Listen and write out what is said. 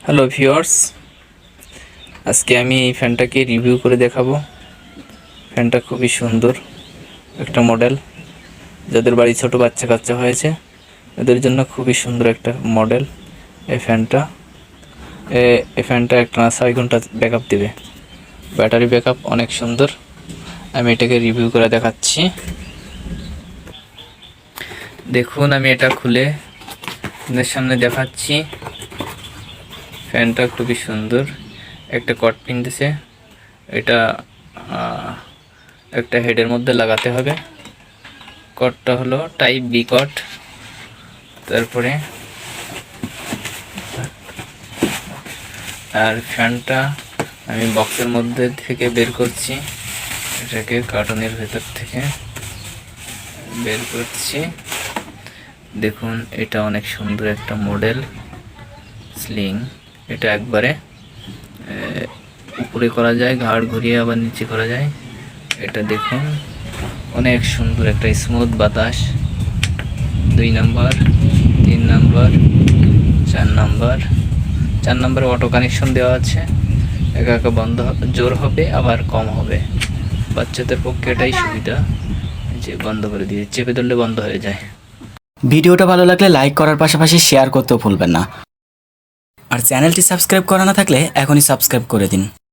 Hello viewers, আজকে আমি এই ফ্যানটাকে রিভিউ করে দেখাবো। ফ্যানটা খুবই সুন্দর একটা মডেল। যাদের বাড়ি ছোট বাচ্চা কাচ্চা হয়েছে এদের জন্য খুবই সুন্দর একটা মডেল। এই ফ্যানটা এই ফ্যানটা একটা 6 ঘন্টা ব্যাকআপ দেবে। ব্যাটারি ব্যাকআপ অনেক সুন্দর। আমি এটাকে রিভিউ করে দেখাচ্ছি। দেখুন, আমি এটা খুলে আপনাদের সামনে দেখাচ্ছি। ফ্যানটা খুবই সুন্দর। একটা কট পিন দিছে, এটা একটা হেডের মধ্যে লাগাতে হবে। কটটা হলো টাইপ বি কট। তারপরে আর ফ্যানটা আমি বক্সের মধ্যে থেকে বের করছি, এটাকে কার্টনের ভেতর থেকে বের করছি। দেখুন, এটা অনেক সুন্দর একটা মডেল স্লিং। এটা একবারে উপরে করা যায়, ঘাড় ঘুরিয়ে আবার নিচে করা যায়। এটা দেখুন, অনেক সুন্দর একটা স্মুথ বাতাস। 2 নাম্বার, 3 নাম্বার, 4 নাম্বার। 4 নাম্বারে অটো কানেকশন দেওয়া আছে। একা একা বন্ধ জোর হবে আবার কম হবে। বাচ্চাদের পক্ষে এটাই সুবিধা যে বন্ধ করে দিয়ে চেপে ধরলে বন্ধ হয়ে যায়। ভিডিওটা ভালো লাগলে লাইক করার পাশাপাশি শেয়ার করতেও ভুলবেন না। আর চ্যানেলটি সাবস্ক্রাইব করা না থাকলে এখনই সাবস্ক্রাইব করে দিন।